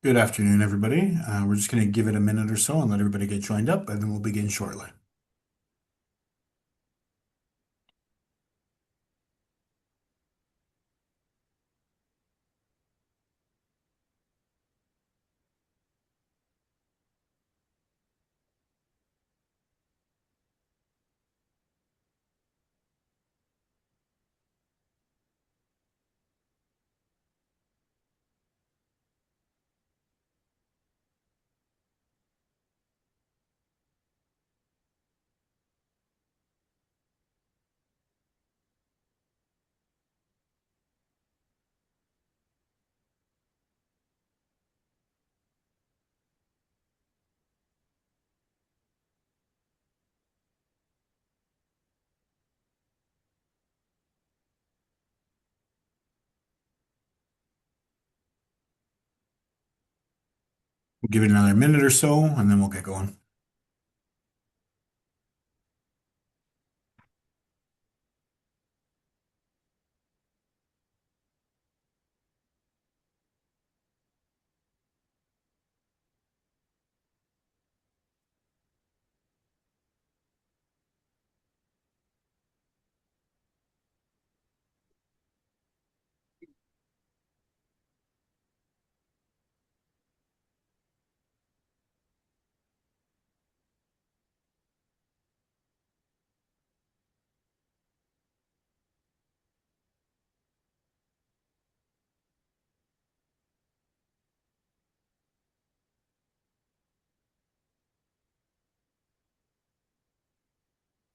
Good afternoon, everybody. We're just going to give it a minute or so and let everybody get joined up, and then we'll begin shortly. We'll give it another minute or so, and then we'll get going.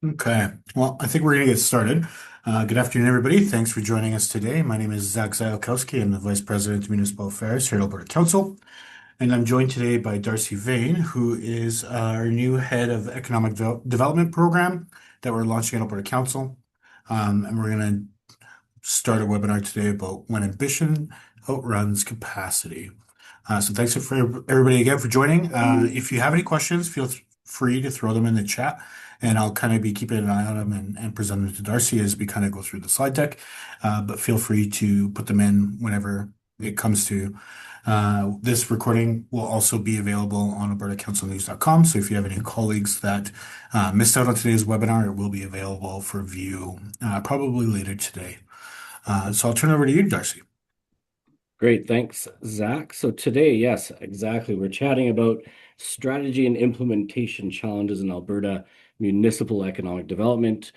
Okay. Well, I think we're going to get started. Good afternoon, everybody. Thanks for joining us today. My name is Zach Zylkowski. I'm the Vice President of Municipal Affairs here at Alberta Council, and I'm joined today by Darcy Vane, who is our new head of Economic Development Program that we're launching at Alberta Council. And we're going to start a webinar today about when ambition outruns capacity. So thanks for everybody again for joining. If you have any questions, feel free to throw them in the chat, and I'll kind of be keeping an eye on them and present them to Darcy as we kind of go through the slide deck. But feel free to put them in whenever it comes to. This recording will also be available on albertacouncilnews.com. So if you have any colleagues that missed out on today's webinar, it will be available for view probably later today. So I'll turn it over to you, Darcy. Great, thanks, Zach. So today, yes, exactly. We're chatting about strategy and implementation challenges in Alberta municipal economic development,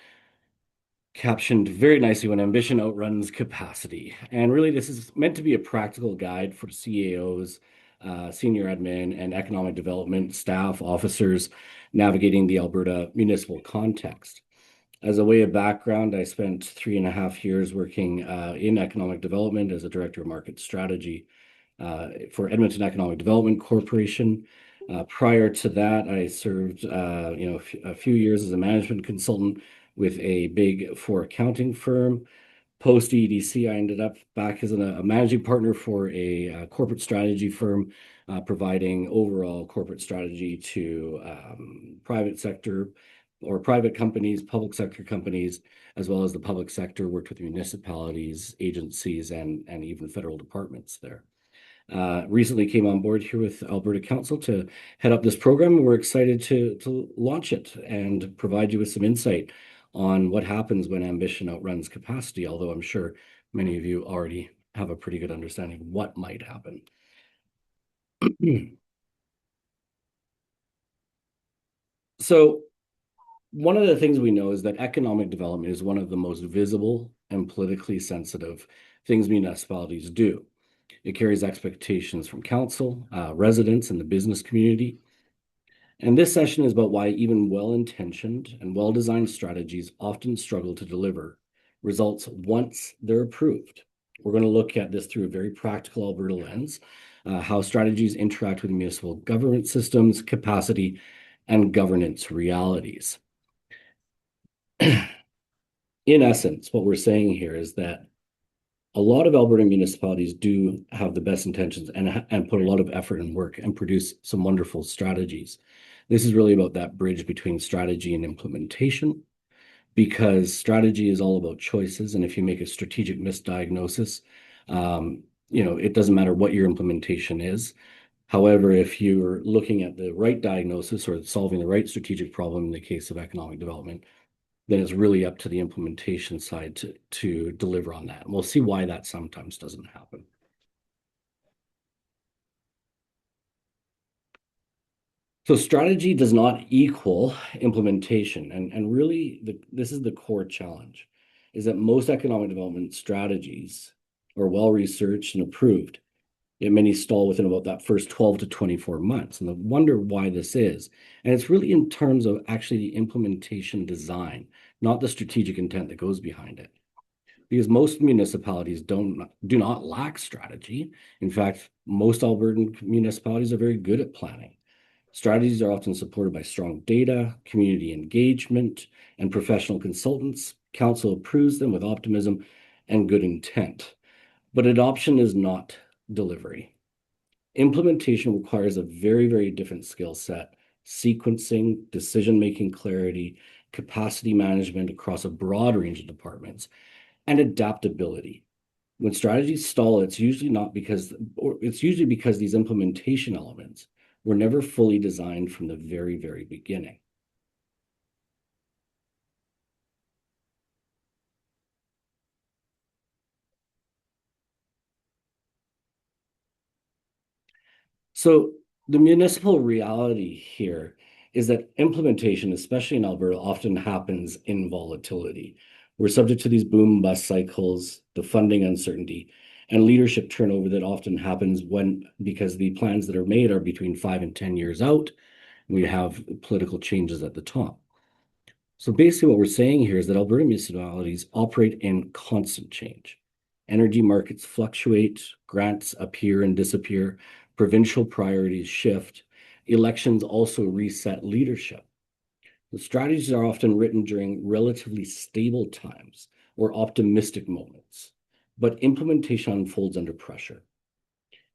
captioned very nicely when ambition outruns capacity. And really, this is meant to be a practical guide for CAOs, senior admin, and economic development staff officers navigating the Alberta municipal context. As a way of background, I spent 3.5 years working in economic development as a director of market strategy for Edmonton Economic Development Corporation. Prior to that, I served a few years as a management consultant with a big four accounting firm. Post EDC, I ended up back as a managing partner for a corporate strategy firm, providing overall corporate strategy to private sector or private companies, public sector companies, as well as the public sector, worked with municipalities, agencies, and even federal departments there. Recently came on board here with Alberta Council to head up this program. We're excited to launch it and provide you with some insight on what happens when ambition outruns capacity, although I'm sure many of you already have a pretty good understanding of what might happen. So one of the things we know is that economic development is one of the most visible and politically sensitive things municipalities do. It carries expectations from council, residents, and the business community. And this session is about why even well-intentioned and well-designed strategies often struggle to deliver results once they're approved. We're going to look at this through a very practical Alberta lens, how strategies interact with municipal government systems, capacity, and governance realities. In essence, what we're saying here is that a lot of Alberta municipalities do have the best intentions and put a lot of effort and work and produce some wonderful strategies. This is really about that bridge between strategy and implementation, because strategy is all about choices. And if you make a strategic misdiagnosis, it doesn't matter what your implementation is. However, if you're looking at the right diagnosis or solving the right strategic problem in the case of economic development, then it's really up to the implementation side to deliver on that. And we'll see why that sometimes doesn't happen. So strategy does not equal implementation. And really, this is the core challenge, is that most economic development strategies are well-researched and approved. Yet many stall within about that first 12 to 24 months. And I wonder why this is. And it's really in terms of actually the implementation design, not the strategic intent that goes behind it. Because most municipalities do not lack strategy. In fact, most Albertan municipalities are very good at planning. Strategies are often supported by strong data, community engagement, and professional consultants. Council approves them with optimism and good intent. But adoption is not delivery. Implementation requires a very, very different skill set: sequencing, decision-making clarity, capacity management across a broad range of departments, and adaptability. When strategies stall, it's usually because these implementation elements were never fully designed from the very, very beginning. So the municipal reality here is that implementation, especially in Alberta, often happens in volatility. We're subject to these boom bust cycles, the funding uncertainty, and leadership turnover that often happens because the plans that are made are between 5 and 10 years out. We have political changes at the top. So basically what we're saying here is that Alberta municipalities operate in constant change. Energy markets fluctuate, grants appear and disappear, provincial priorities shift, elections also reset leadership. The strategies are often written during relatively stable times or optimistic moments, but implementation unfolds under pressure.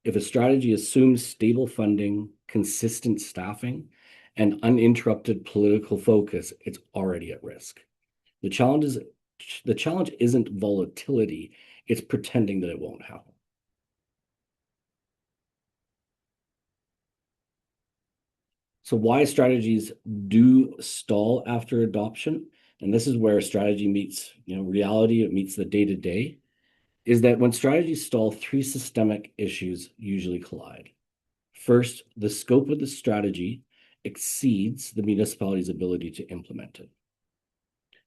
If a strategy assumes stable funding, consistent staffing, and uninterrupted political focus, it's already at risk. The challenge isn't volatility, it's pretending that it won't happen. So why strategies do stall after adoption, and this is where strategy meets reality, it meets the day-to-day, is that when strategies stall, three systemic issues usually collide. First, the scope of the strategy exceeds the municipality's ability to implement it.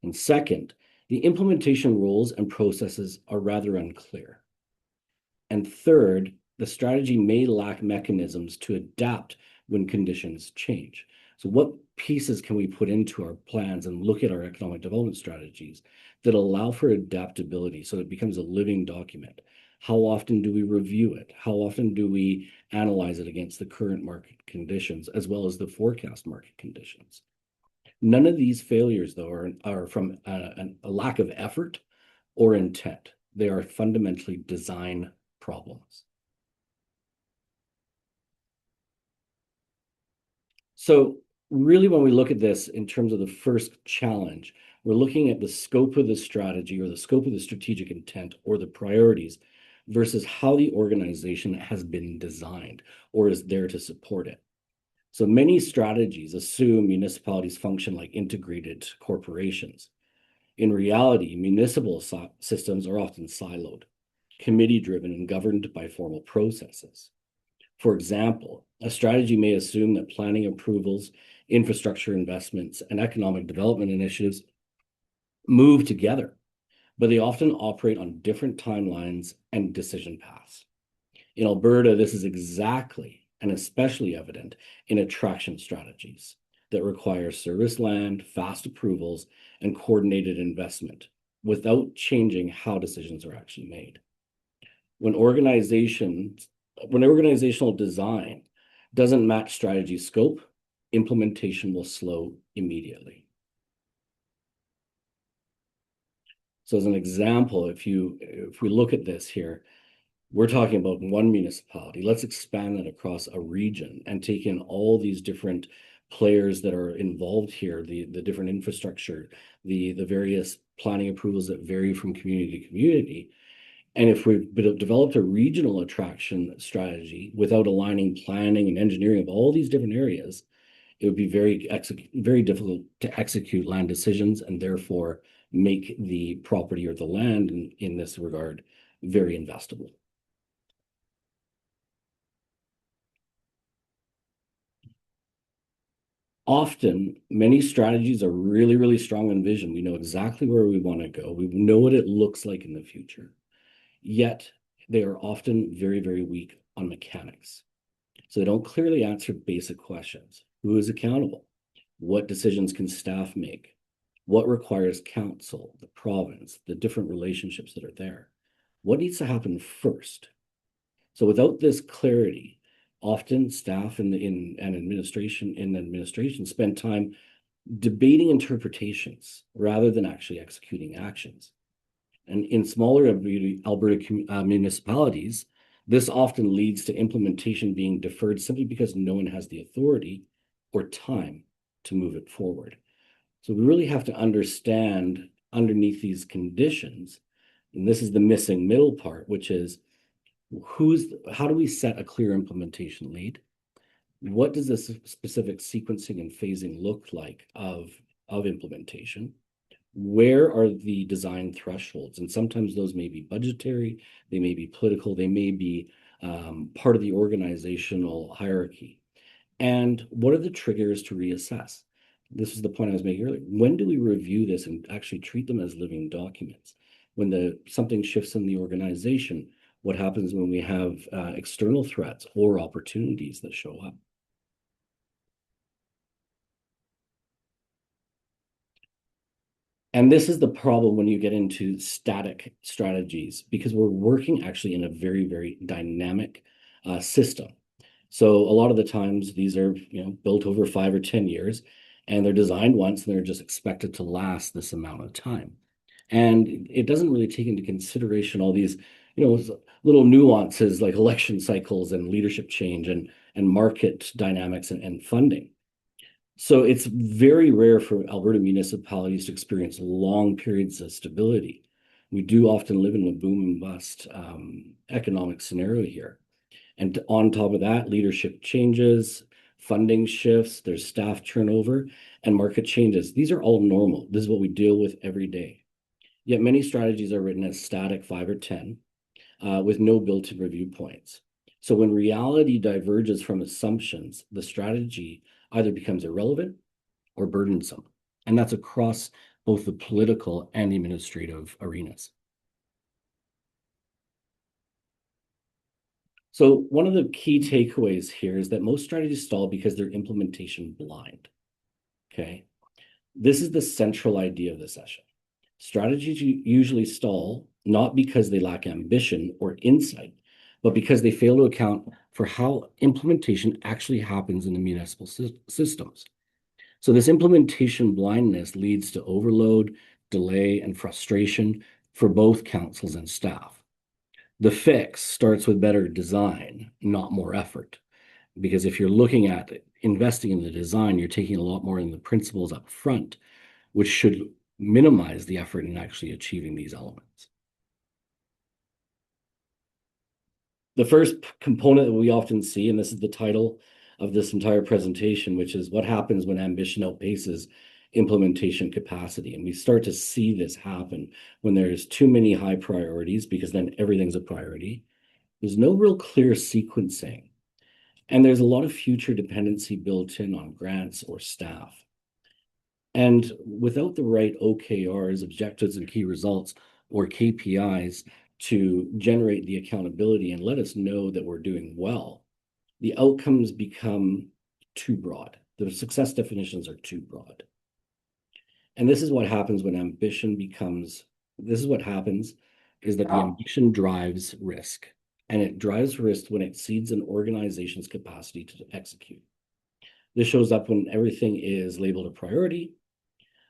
And second, the implementation rules and processes are rather unclear. And third, the strategy may lack mechanisms to adapt when conditions change. So what pieces can we put into our plans and look at our economic development strategies that allow for adaptability so it becomes a living document? How often do we review it? How often do we analyze it against the current market conditions as well as the forecast market conditions? None of these failures, though, are from a lack of effort or intent. They are fundamentally design problems. So really, when we look at this in terms of the first challenge, we're looking at the scope of the strategy or the scope of the strategic intent or the priorities versus how the organization has been designed or is there to support it. So many strategies assume municipalities function like integrated corporations. In reality, municipal systems are often siloed, committee-driven, and governed by formal processes. For example, a strategy may assume that planning approvals, infrastructure investments, and economic development initiatives move together, but they often operate on different timelines and decision paths. In Alberta, this is exactly and especially evident in attraction strategies that require service land, fast approvals, and coordinated investment without changing how decisions are actually made. When organizational design doesn't match strategy scope, implementation will slow immediately. So as an example, if we look at this here, we're talking about one municipality. Let's expand that across a region and take in all these different players that are involved here, the different infrastructure, the various planning approvals that vary from community to community. And if we've developed a regional attraction strategy without aligning planning and engineering of all these different areas, it would be very difficult to execute land decisions and therefore make the property or the land in this regard very investable. Often, many strategies are really, really strong on vision. We know exactly where we want to go. We know what it looks like in the future. Yet, they are often very, very weak on mechanics. So they don't clearly answer basic questions. Who is accountable? What decisions can staff make? What requires council, the province, the different relationships that are there? What needs to happen first? So without this clarity, often staff in administration spend time debating interpretations rather than actually executing actions. And in smaller Alberta municipalities, this often leads to implementation being deferred simply because no one has the authority or time to move it forward. So we really have to understand underneath these conditions, and this is the missing middle part, which is how do we set a clear implementation lead? What does this specific sequencing and phasing look like of implementation? Where are the design thresholds? And sometimes those may be budgetary, they may be political, they may be part of the organizational hierarchy. And what are the triggers to reassess? This is the point I was making earlier. When do we review this and actually treat them as living documents? When something shifts in the organization, what happens when we have external threats or opportunities that show up? And this is the problem when you get into static strategies, because we're working actually in a very, very dynamic system. So a lot of the times these are, built over 5 or 10 years, and they're designed once and they're just expected to last this amount of time. And it doesn't really take into consideration all these, little nuances like election cycles and leadership change and market dynamics and funding. So it's very rare for Alberta municipalities to experience long periods of stability. We do often live in a boom and bust economic scenario here. And on top of that, leadership changes, funding shifts, there's staff turnover, and market changes. These are all normal. This is what we deal with every day. Yet many strategies are written as static 5 or 10 with no built-in review points. So when reality diverges from assumptions, the strategy either becomes irrelevant or burdensome. And that's across both the political and administrative arenas. So one of the key takeaways here is that most strategies stall because they're implementation blind. Okay. This is the central idea of the session. Strategies usually stall not because they lack ambition or insight, but because they fail to account for how implementation actually happens in the municipal systems. So this implementation blindness leads to overload, delay, and frustration for both councils and staff. The fix starts with better design, not more effort. Because if you're looking at investing in the design, you're taking a lot more in the principles up front, which should minimize the effort in actually achieving these elements. The first component that we often see, and this is the title of this entire presentation, which is what happens when ambition outpaces implementation capacity. And we start to see this happen when there's too many high priorities, because then everything's a priority. There's no real clear sequencing. And there's a lot of future dependency built in on grants or staff. And without the right OKRs, objectives and key results, or KPIs to generate the accountability and let us know that we're doing well, the outcomes become too broad. The success definitions are too broad. And this is what happens when this is what happens is that the ambition drives risk. And it drives risk when it exceeds an organization's capacity to execute. This shows up when everything is labeled a priority,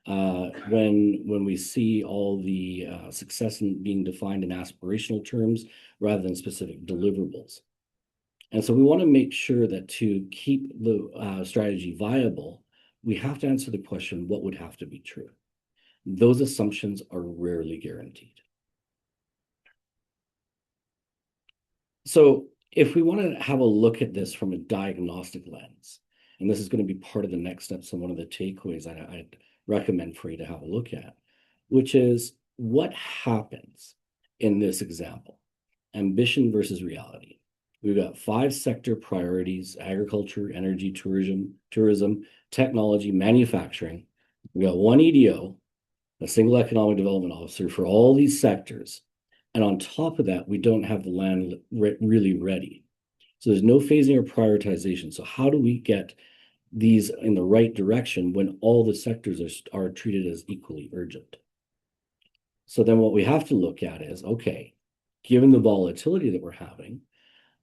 when we see all the success being defined in aspirational terms rather than specific deliverables. And so we want to make sure that to keep the strategy viable, we have to answer the question, what would have to be true? Those assumptions are rarely guaranteed. So if we want to have a look at this from a diagnostic lens, and this is going to be part of the next steps and one of the takeaways I'd recommend for you to have a look at, which is what happens in this example, ambition versus reality. We've got 5 sector priorities: agriculture, energy, tourism, technology, manufacturing. We got one EDO, a single economic development officer for all these sectors. And on top of that, we don't have the land really ready. So there's no phasing or prioritization. So how do we get these in the right direction when all the sectors are treated as equally urgent? So then what we have to look at is, okay, given the volatility that we're having,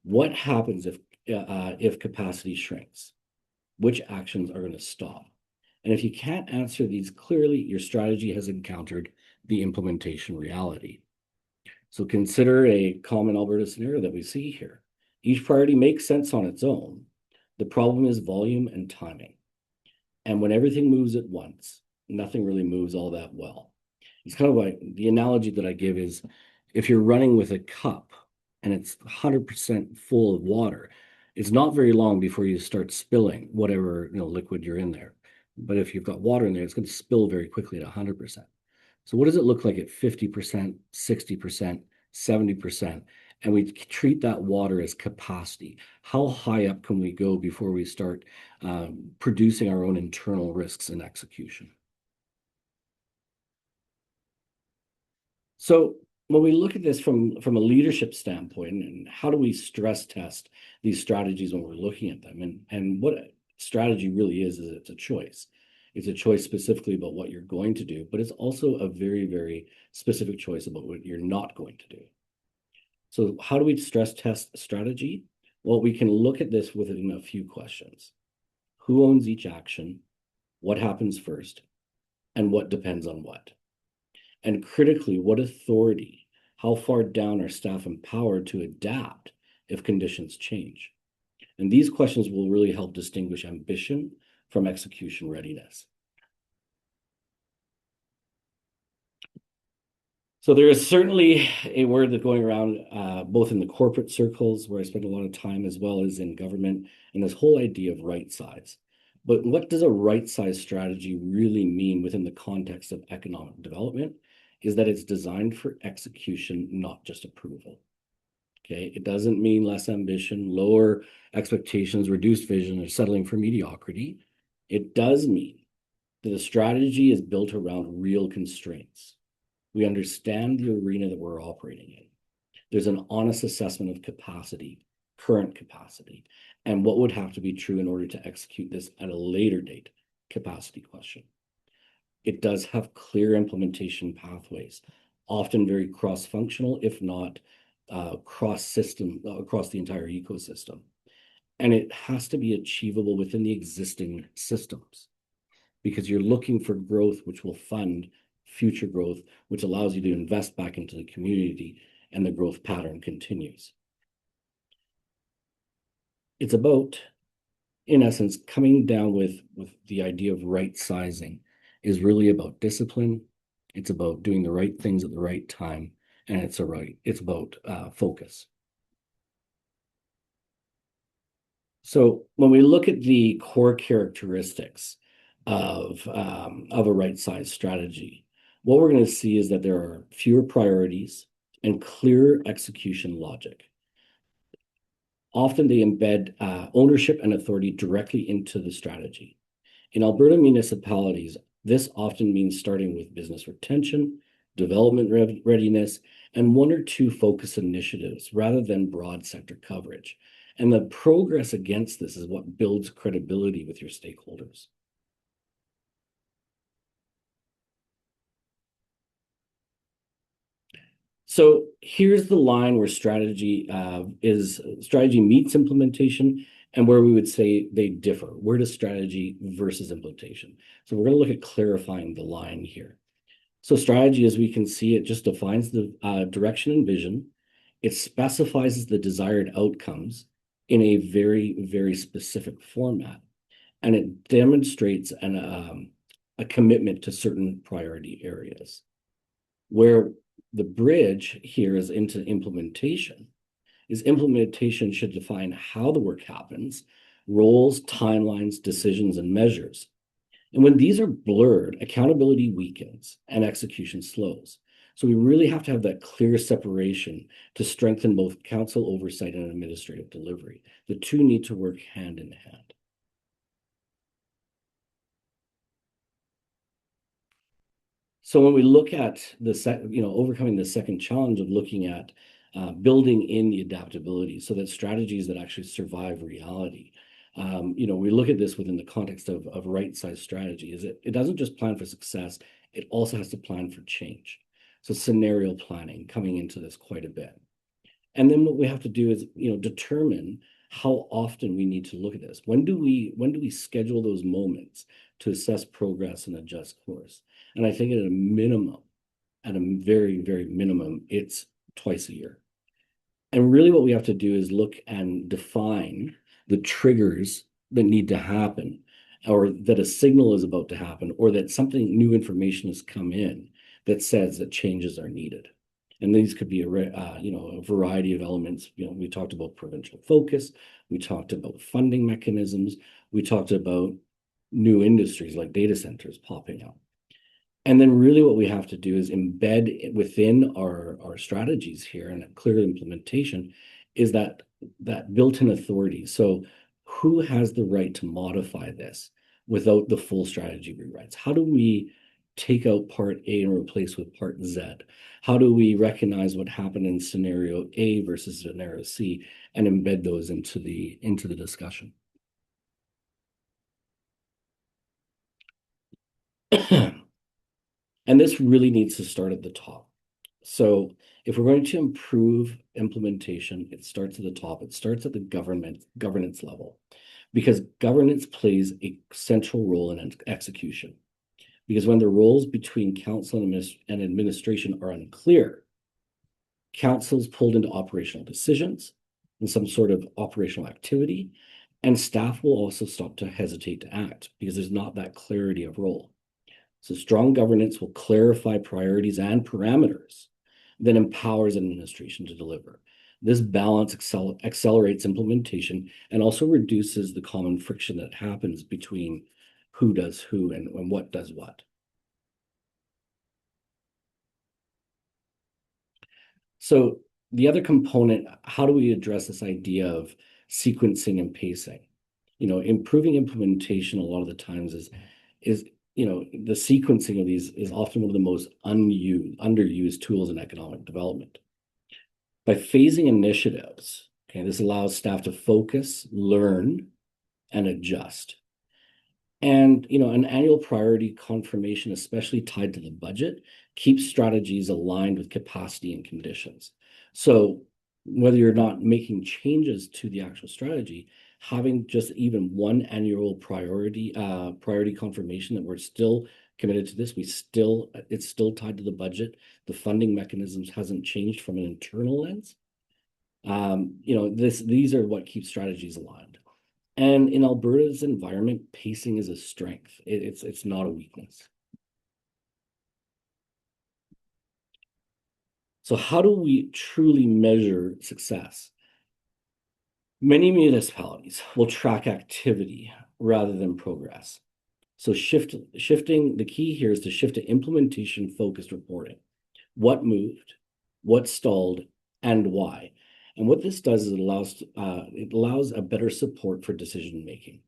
what happens if capacity shrinks? Which actions are going to stop? And if you can't answer these clearly, your strategy has encountered the implementation reality. So consider a common Alberta scenario that we see here. Each priority makes sense on its own. The problem is volume and timing. And when everything moves at once, nothing really moves all that well. It's kind of like the analogy that I give is if you're running with a cup and it's 100% full of water, it's not very long before you start spilling whatever liquid you're in there. But if you've got water in there, it's going to spill very quickly at 100%. So what does it look like at 50%, 60%, 70%? And we treat that water as capacity. How high up can we go before we start producing our own internal risks in execution? So when we look at this from a leadership standpoint, and how do we stress test these strategies when we're looking at them? And what a strategy really is it's a choice. It's a choice specifically about what you're going to do, but it's also a very, very specific choice about what you're not going to do. So how do we stress test strategy? Well, we can look at this within a few questions. Who owns each action? What happens first? And what depends on what? And critically, what authority? How far down are staff empowered to adapt if conditions change? And these questions will really help distinguish ambition from execution readiness. So there is certainly a word that's going around both in the corporate circles where I spend a lot of time as well as in government, and this whole idea of right size. But what does a right size strategy really mean within the context of economic development is that it's designed for execution, not just approval. Okay, it doesn't mean less ambition, lower expectations, reduced vision, or settling for mediocrity. It does mean that the strategy is built around real constraints. We understand the arena that we're operating in. There's an honest assessment of capacity, current capacity, and what would have to be true in order to execute this at a later date capacity question. It does have clear implementation pathways, often very cross-functional, if not cross-system, across the entire ecosystem. And it has to be achievable within the existing systems because you're looking for growth, which will fund future growth, which allows you to invest back into the community, and the growth pattern continues. It's about, in essence, coming down with the idea of right sizing is really about discipline. It's about doing the right things at the right time, and it's about focus. So when we look at the core characteristics of a right size strategy, what we're going to see is that there are fewer priorities and clear execution logic. Often they embed ownership and authority directly into the strategy. In Alberta municipalities, this often means starting with business retention, development readiness, and 1 or 2 focus initiatives rather than broad sector coverage. And the progress against this is what builds credibility with your stakeholders. So here's the line where strategy meets implementation and where we would say they differ. Where does strategy versus implementation? So we're going to look at clarifying the line here. So strategy, as we can see, it just defines the direction and vision. It specifies the desired outcomes in a very, very specific format. And it demonstrates a commitment to certain priority areas. Where the bridge here is into implementation is implementation should define how the work happens, roles, timelines, decisions, and measures. And when these are blurred, accountability weakens and execution slows. So we really have to have that clear separation to strengthen both council oversight and administrative delivery. The two need to work hand in hand. So when we look at overcoming the second challenge of looking at building in the adaptability so that strategies that actually survive reality, we look at this within the context of right-sized strategy. Is it doesn't just plan for success, it also has to plan for change. So scenario planning coming into this quite a bit. And then what we have to do is, determine how often we need to look at this. When do we schedule those moments to assess progress and adjust course? And I think at a very, very minimum, it's twice a year. And really what we have to do is look and define the triggers that need to happen, or that a signal is about to happen, or that something new information has come in that says that changes are needed. And these could be a variety of elements. We talked about provincial focus, we talked about funding mechanisms, we talked about new industries like data centers popping up. And then really what we have to do is embed within our strategies here and a clear implementation is that built-in authority. So who has the right to modify this without the full strategy rewrites? How do we take out part A and replace with part Z? How do we recognize what happened in scenario A versus scenario C and embed those into the discussion? And this really needs to start at the top. So if we're going to improve implementation, it starts at the top. It starts at the governance level, because governance plays a central role in execution. Because when the roles between council and administration are unclear, council's pulled into operational decisions and some sort of operational activity, and staff will also stop to hesitate to act because there's not that clarity of role. So strong governance will clarify priorities and parameters, then empowers administration to deliver. This balance accelerates implementation and also reduces the common friction that happens between who does who and what does what. So the other component, how do we address this idea of sequencing and pacing? Improving implementation a lot of the times is the sequencing of these is often one of the most underused tools in economic development. By phasing initiatives, this allows staff to focus, learn, and adjust. And an annual priority confirmation, especially tied to the budget, keeps strategies aligned with capacity and conditions. So whether you're not making changes to the actual strategy, having just even one annual priority confirmation that we're still committed to this, it's still tied to the budget. The funding mechanisms hasn't changed from an internal lens. These are what keeps strategies aligned. And in Alberta's environment, pacing is a strength. It's not a weakness. So how do we truly measure success? Many municipalities will track activity rather than progress. So shifting, the key here is to shift to implementation-focused reporting. What moved, what stalled, and why. And what this does is it allows a better support for decision making.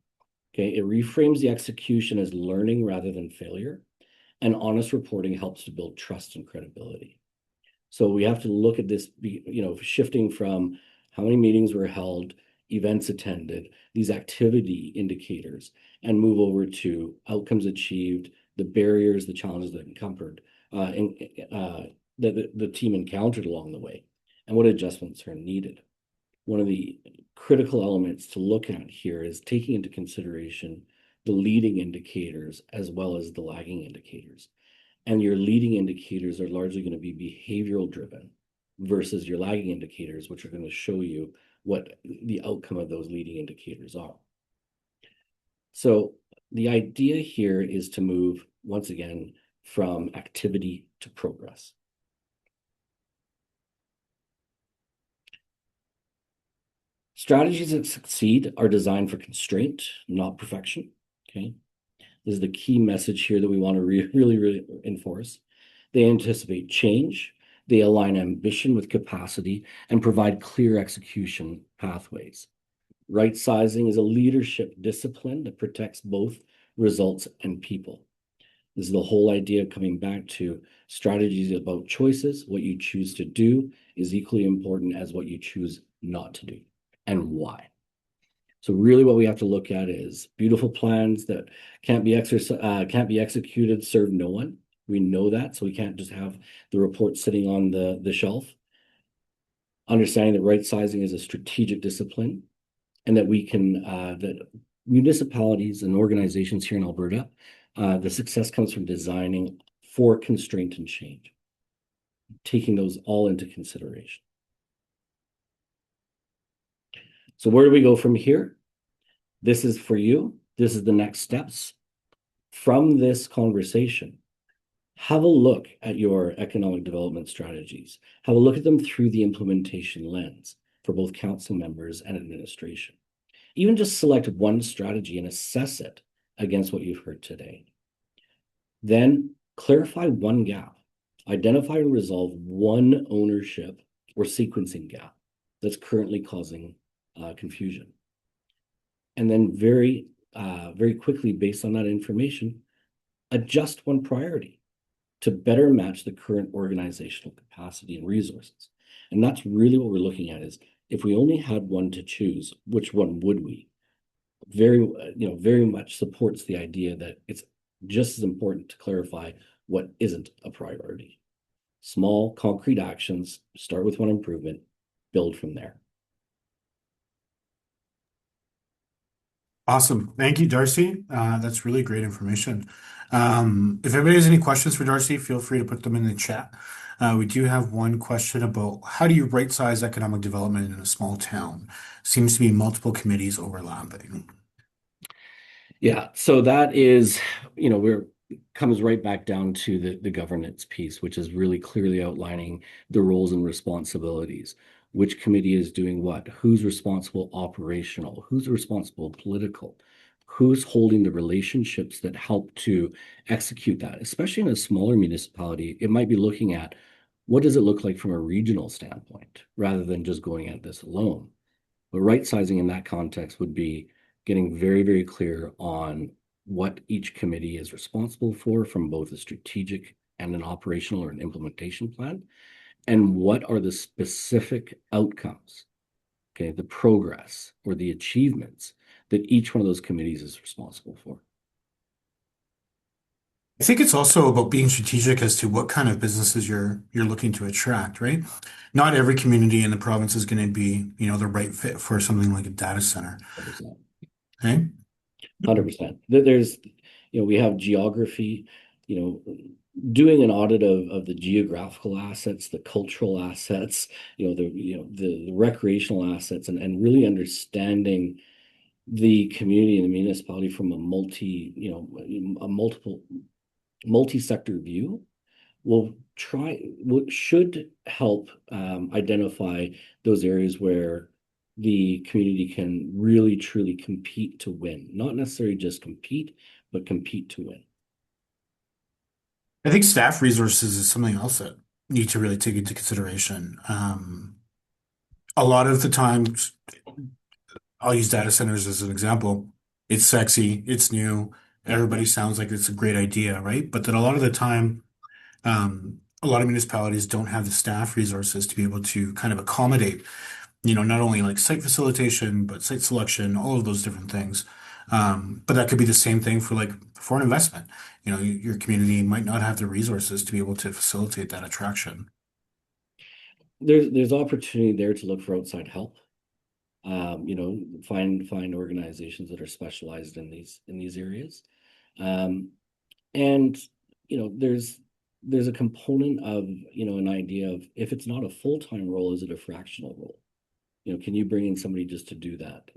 It reframes the execution as learning rather than failure, and honest reporting helps to build trust and credibility. So we have to look at this, shifting from how many meetings were held, events attended, these activity indicators, and move over to outcomes achieved, the barriers, the challenges that the team encountered along the way, and what adjustments are needed. One of the critical elements to look at here is taking into consideration the leading indicators as well as the lagging indicators. And your leading indicators are largely going to be behavioral driven versus your lagging indicators, which are going to show you what the outcome of those leading indicators are. So the idea here is to move, once again, from activity to progress. Strategies that succeed are designed for constraint, not perfection. Okay. This is the key message here that we want to really enforce. They anticipate change, they align ambition with capacity, and provide clear execution pathways. Right sizing is a leadership discipline that protects both results and people. This is the whole idea of coming back to strategies about choices. What you choose to do is equally important as what you choose not to do and why. So really what we have to look at is beautiful plans that can't be executed serve no one. We know that, so we can't just have the report sitting on the shelf. Understanding that right sizing is a strategic discipline and that we can that municipalities and organizations here in Alberta, the success comes from designing for constraint and change, taking those all into consideration. So where do we go from here? This is for you. This is the next steps. From this conversation, have a look at your economic development strategies. Have a look at them through the implementation lens for both council members and administration. Even just select one strategy and assess it against what you've heard today. Then clarify one gap. Identify and resolve one ownership or sequencing gap that's currently causing confusion. And then very quickly, based on that information, adjust one priority to better match the current organizational capacity and resources. And that's really what we're looking at is if we only had one to choose, which one would we? Very much supports the idea that it's just as important to clarify what isn't a priority. Small, concrete actions, start with one improvement, build from there. Awesome. Thank you, Darcy. That's really great information. If anybody has any questions for Darcy, feel free to put them in the chat. We do have one question about how do you right size economic development in a small town? Seems to be multiple committees overlapping. Yeah, so that is, we're comes right back down to the governance piece, which is really clearly outlining the roles and responsibilities. Which committee is doing what? Who's responsible operational? Who's responsible political? Who's holding the relationships that help to execute that? Especially in a smaller municipality, it might be looking at what does it look like from a regional standpoint rather than just going at this alone. But right sizing in that context would be getting very clear on what each committee is responsible for from both a strategic and an operational or an implementation plan, and what are the specific outcomes, okay, the progress or the achievements that each one of those committees is responsible for. I think it's also about being strategic as to what kind of businesses you're looking to attract, right? Not every community in the province is going to be, the right fit for something like a data center. 100%. Okay. 100%. There's, we have geography, doing an audit of the geographical assets, the cultural assets, the recreational assets, and really understanding the community and the municipality from a multi-sector view should help identify those areas where the community can really truly compete to win, not necessarily just compete, but compete to win. I think staff resources is something else that need to really take into consideration. A lot of the times, I'll use data centers as an example. It's sexy, it's new, everybody sounds like it's a great idea, right? But then a lot of the time, a lot of municipalities don't have the staff resources to be able to kind of accommodate, not only like site facilitation, but site selection, all of those different things. But that could be the same thing for like foreign investment. Your community might not have the resources to be able to facilitate that attraction. There's opportunity there to look for outside help. Find organizations that are specialized in these areas. And there's a component of an idea of if it's not a full-time role, is it a fractional role? Can you bring in somebody just to do that,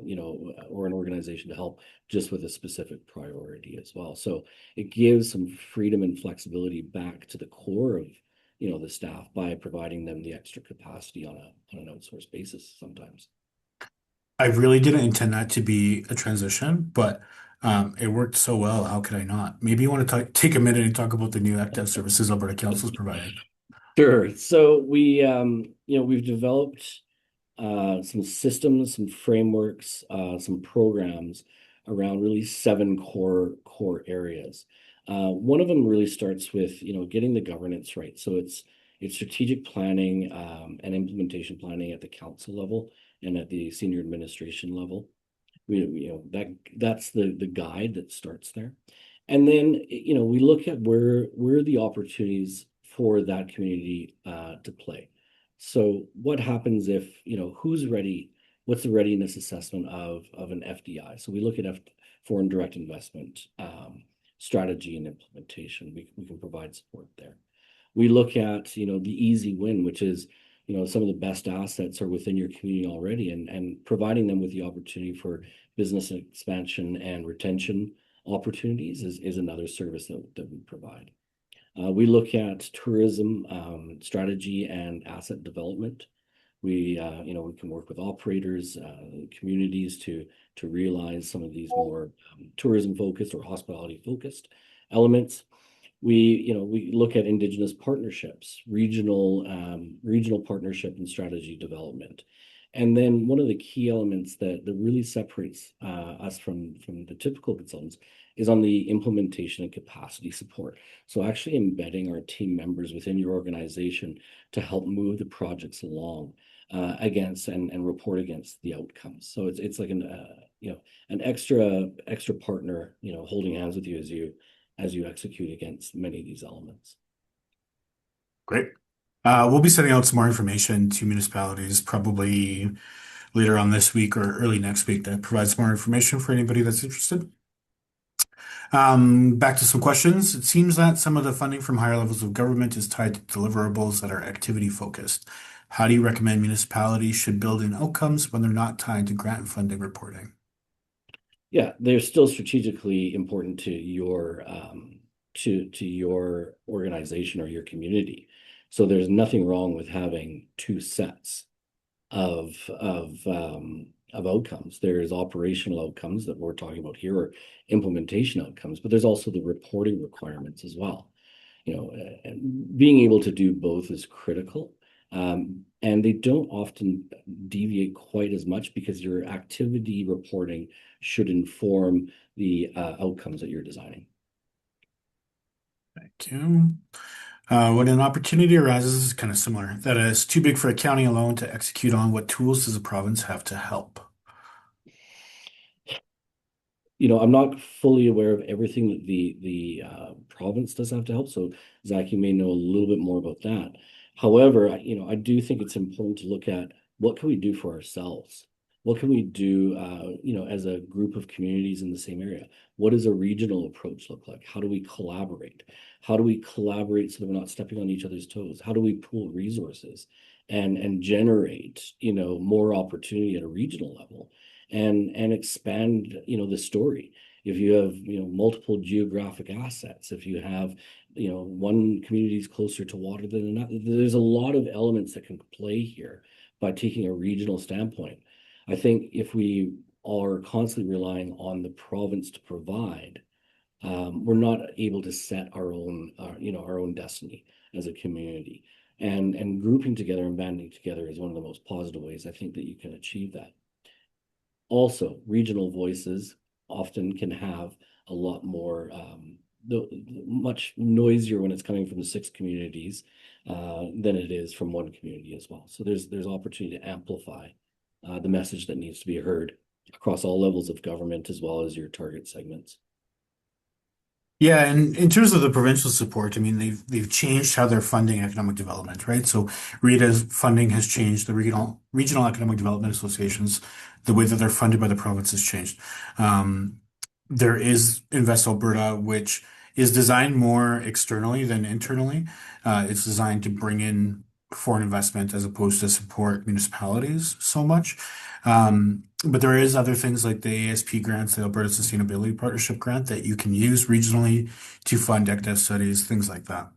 or an organization to help just with a specific priority as well? So it gives some freedom and flexibility back to the core of the staff by providing them the extra capacity on an outsourced basis sometimes. I really didn't intend that to be a transition, but it worked so well. How could I not? Maybe you want to take a minute and talk about the new ACTEV services Alberta Council is providing. Sure. So we've developed some systems, some frameworks, some programs around really seven core areas. One of them really starts with getting the governance right. So it's strategic planning and implementation planning at the council level and at the senior administration level. That's the guide that starts there. And then we look at where the opportunities for that community to play. So what happens if who's ready? What's the readiness assessment of an FDI? So we look at foreign direct investment strategy and implementation. We can provide support there. We look at the easy win, which is some of the best assets are within your community already, and providing them with the opportunity for business expansion and retention opportunities is another service that we provide. We look at tourism strategy and asset development. We can work with operators, communities to realize some of these more tourism focused or hospitality focused elements. We look at indigenous partnerships, regional partnership and strategy development. And then one of the key elements that really separates us from the typical consultants is on the implementation and capacity support. So actually embedding our team members within your organization to help move the projects along against and report against the outcomes. So it's like an extra partner holding hands with you as you execute against many of these elements. Great. We'll be sending out some more information to municipalities probably later on this week or early next week that provides more information for anybody that's interested. Back to some questions. It seems that some of the funding from higher levels of government is tied to deliverables that are activity focused. How do you recommend municipalities should build in outcomes when they're not tied to grant funding reporting? Yeah, they're still strategically important to your organization or your community. So there's nothing wrong with having two sets of outcomes. There's operational outcomes that we're talking about here, or implementation outcomes, but there's also the reporting requirements as well. And being able to do both is critical. And they don't often deviate quite as much because your activity reporting should inform the outcomes that you're designing. Thank you. When an opportunity arises, this is kind of similar. That is too big for a county alone to execute on. What tools does the province have to help? I'm not fully aware of everything that the province does have to help. So Zach, you may know a little bit more about that. However, I do think it's important to look at what can we do for ourselves. What can we do, as a group of communities in the same area? What does a regional approach look like? How do we collaborate? How do we collaborate so that we're not stepping on each other's toes? How do we pool resources and generate, more opportunity at a regional level? And expand the story. If you have multiple geographic assets, if you have one community is closer to water than another, there's a lot of elements that can play here by taking a regional standpoint. I think if we are constantly relying on the province to provide, we're not able to set our own destiny as a community. And grouping together and banding together is one of the most positive ways I think that you can achieve that. Also, regional voices often can have a lot more, much noisier when it's coming from the six communities than it is from one community as well. So there's opportunity to amplify the message that needs to be heard across all levels of government as well as your target segments. Yeah, and in terms of the provincial support, I mean, they've changed how they're funding economic development, right? So REITA's funding has changed. The regional economic development associations, the way that they're funded by the province has changed. There is Invest Alberta, which is designed more externally than internally. It's designed to bring in foreign investment as opposed to support municipalities so much. But there is other things like the ASP grants, the Alberta Sustainability Partnership Grant, that you can use regionally to fund ECDF studies, things like that.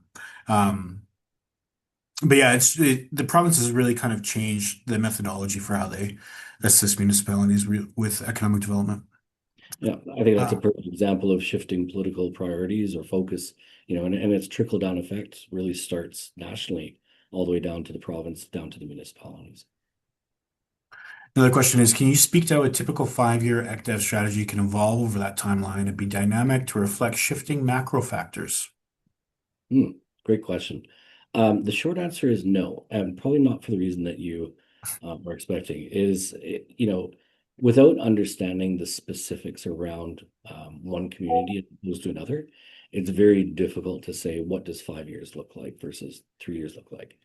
Um, but yeah, the province has really kind of changed the methodology for how they assist municipalities with economic development. Yeah, I think that's a Uh, perfect example of shifting political priorities or focus, and its trickle down effect really starts nationally all the way down to the province, down to the municipalities. Another question is, can you speak to how a typical 5-year ECDEV strategy can evolve over that timeline and be dynamic to reflect shifting macro factors? Hmm, great question. The short answer is no, and probably not for the reason that you are expecting. Without understanding the specifics around one community as opposed to another, it's very difficult to say what does 5 years look like versus 3 years look like.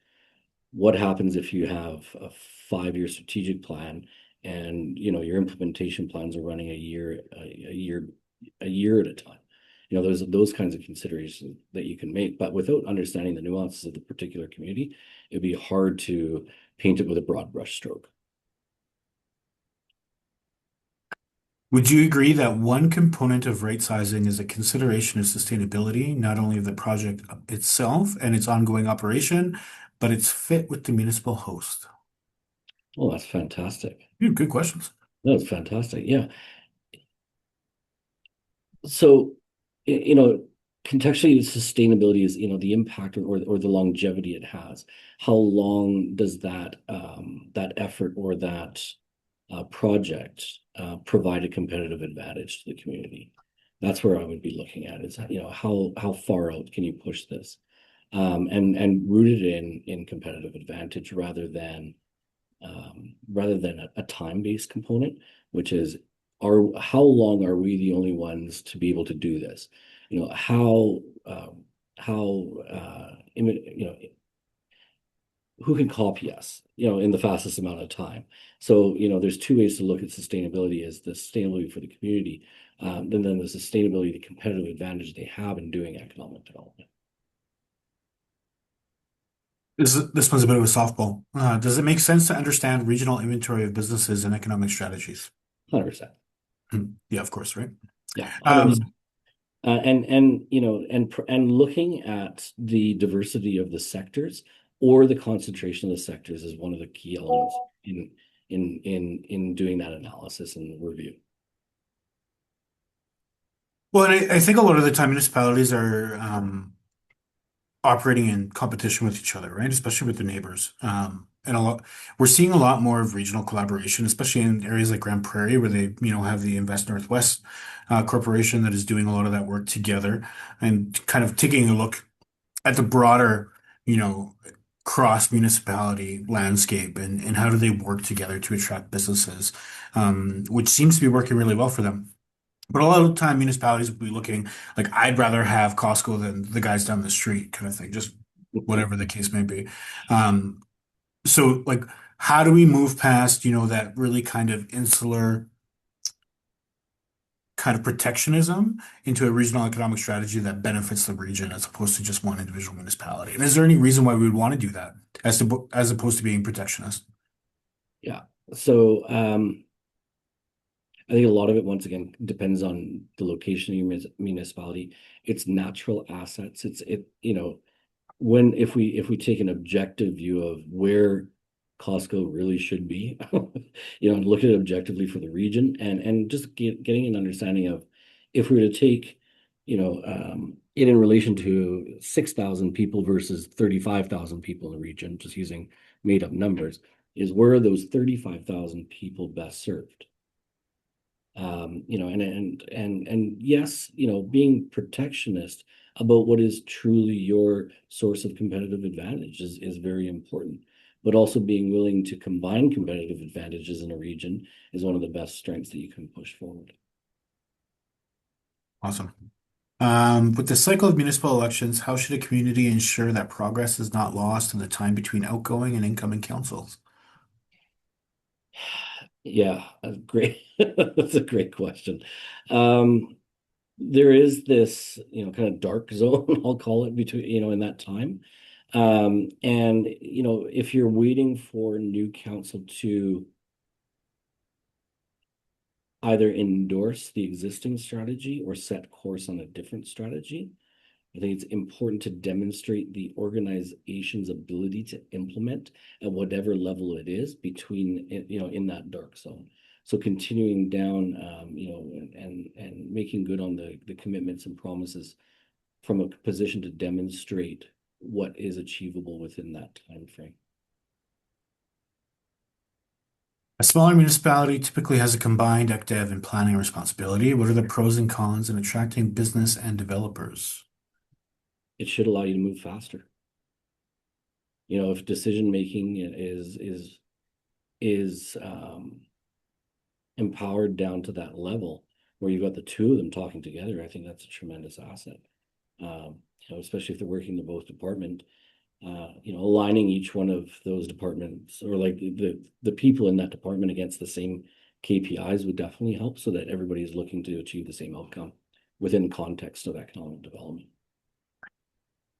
What happens if you have a 5-year strategic plan and your implementation plans are running a year at a time? There's those kinds of considerations that you can make, but without understanding the nuances of the particular community, it'd be hard to paint it with a broad brush stroke. Would you agree that one component of right sizing is a consideration of sustainability, not only of the project itself and its ongoing operation, but its fit with the municipal host? Oh, that's fantastic. Good questions. That's fantastic. Yeah. So, you know, contextually, sustainability is, the impact or the longevity it has. How long does that effort or that project provide a competitive advantage to the community? That's where I would be looking at is, how far out can you push this? And root it in competitive advantage rather than a time-based component, which is how long are we the only ones to be able to do this? Who can copy us, in the fastest amount of time? So, there's two ways to look at sustainability: is the sustainability for the community, and then the sustainability, the competitive advantage they have in doing economic development. This one's a bit of a softball. Does it make sense to understand regional inventory of businesses and economic strategies? 100%. Yeah, of course, right? Yeah, 100%. Um, And looking at the diversity of the sectors or the concentration of the sectors is one of the key elements in doing that analysis and review. well, and I think a lot of the time municipalities are operating in competition with each other, right? Especially with the neighbors. And we're seeing a lot more of regional collaboration, especially in areas like Grand Prairie, where they, have the Invest Northwest Corporation that is doing a lot of that work together and kind of taking a look at the broader, you know, cross municipality landscape and how do they work together to attract businesses, which seems to be working really well for them. But a lot of the time, municipalities will be looking like, I'd rather have Costco than the guys down the street, kind of thing, just whatever the case may be. Um, so, like, how do we move past, that really kind of insular kind of protectionism into a regional economic strategy that benefits the region as opposed to just one individual municipality? And is there any reason why we would want to do that as opposed to being protectionist? Yeah. So I think a lot of it, once again, depends on the location of your municipality, its natural assets. If we take an objective view of where Costco really should be, look at it objectively for the region and just getting an understanding of if we were to take, it in relation to 6,000 people versus 35,000 people in the region, just using made up numbers, is where are those 35,000 people best served? And yes, being protectionist about what is truly your source of competitive advantage is very important. But also being willing to combine competitive advantages in a region is one of the best strengths that you can push forward. Awesome. With the cycle of municipal elections, how should a community ensure that progress is not lost in the time between outgoing and incoming councils? Yeah, great. That's a great question. Um, there is this, kind of dark zone, I'll call it, between, in that time. And, if you're waiting for new council to either endorse the existing strategy or set course on a different strategy, I think it's important to demonstrate the organization's ability to implement at whatever level it is between, in that dark zone. So continuing down, and making good on the commitments and promises from a position to demonstrate what is achievable within that time frame. A smaller municipality typically has a combined ECDEV and planning responsibility. What are the pros and cons in attracting business and developers? It should allow you to move faster. If decision making is empowered down to that level where you've got the two of them talking together, I think that's a tremendous asset. Especially if they're working in both department, aligning each one of those departments or like the people in that department against the same KPIs would definitely help so that everybody is looking to achieve the same outcome within context of economic development.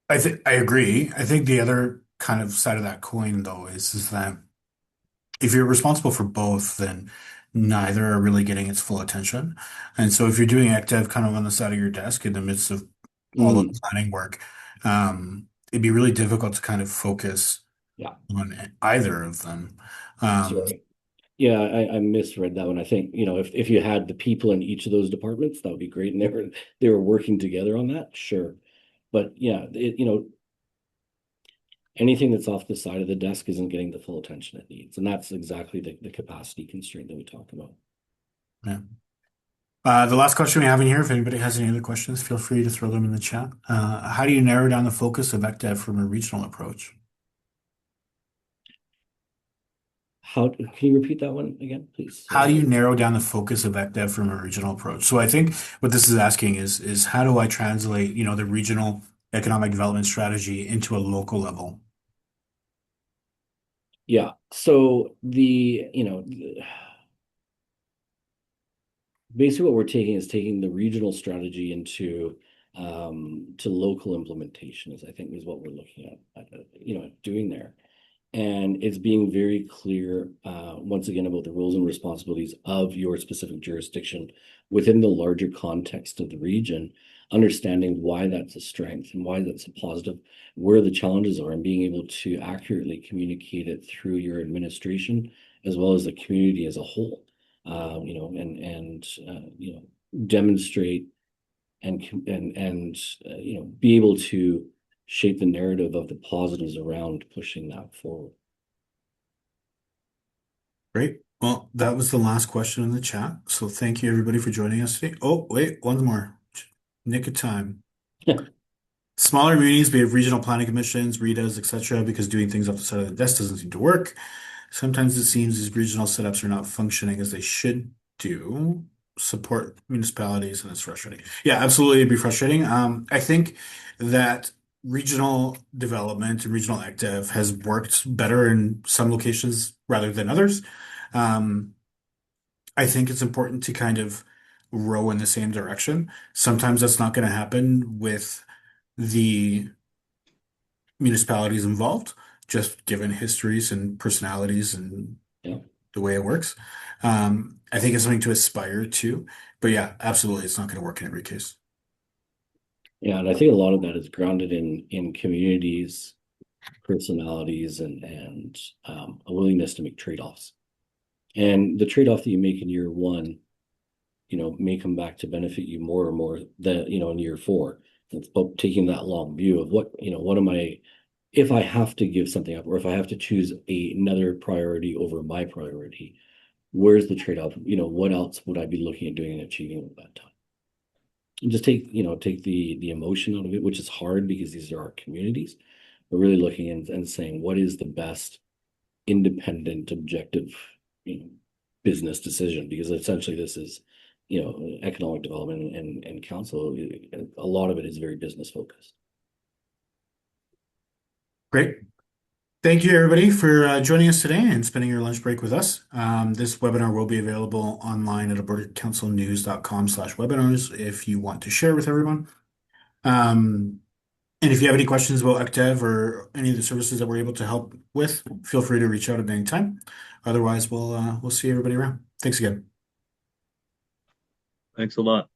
I agree. I think the other kind of side of that coin, though, is that if you're responsible for both, then neither are really getting its full attention. And so if you're doing ECDEV kind of on the side of your desk in the midst of all of the Mm, planning work, it'd be really difficult to kind of focus yeah, on either of them. Um, sorry. Yeah, I misread that one. I think, if you had the people in each of those departments, that would be great. And they were working together on that, sure. But yeah, anything that's off the side of the desk isn't getting the full attention it needs. And that's exactly the capacity constraint that we talk about. yeah. The last question we have in here, if anybody has any other questions, feel free to throw them in the chat. How do you narrow down the focus of ECDEV from a regional approach? How can you repeat that one again, please? How do Sorry. you narrow down the focus of ECDEV from a regional approach? So I think what this is asking is how do I translate, the regional economic development strategy into a local level? Yeah. So basically what we're taking is taking the regional strategy into to local implementation is I think is what we're looking at doing there. And it's being very clear, once again, about the roles and responsibilities of your specific jurisdiction within the larger context of the region, understanding why that's a strength and why that's a positive, where the challenges are, and being able to accurately communicate it through your administration as well as the community as a whole. Demonstrate and be able to shape the narrative of the positives around pushing that forward. Great. Well, that was the last question in the chat. So thank you everybody for joining us today. Oh, wait, one more. Nick of time. Smaller communities, we have regional planning commissions, REDAs, etc., because doing things off the side of the desk doesn't seem to work. Sometimes it seems these regional setups are not functioning as they should do. Support municipalities, and it's frustrating. Yeah, absolutely, it'd be frustrating. I think that regional development and regional ActDev has worked better in some locations rather than others. Um, I think it's important to kind of row in the same direction. Sometimes that's not going to happen with the municipalities involved, just given histories and personalities and Yeah. the way it works. I think it's something to aspire to, but yeah, absolutely, it's not going to work in every case. Yeah, and I think a lot of that is grounded in communities, personalities, and a willingness to make trade-offs. And the trade-off that you make in year one, may come back to benefit you more and more than, in year four. It's about taking that long view of what am I, if I have to give something up, or if I have to choose another priority over my priority, where's the trade-off? What else would I be looking at doing and achieving at that time? And just take the emotion out of it, which is hard because these are our communities, but really looking and saying what is the best independent, objective, you know, business decision, because essentially this is, economic development and council. A lot of it is very business focused. Great. Thank you, everybody, for joining us today and spending your lunch break with us. This webinar will be available online at albertacouncilnews.com/webinars if you want to share with everyone. Um, and if you have any questions about ECDEV or any of the services that we're able to help with, feel free to reach out at any time. Otherwise, we'll see everybody around. Thanks again. Thanks a lot.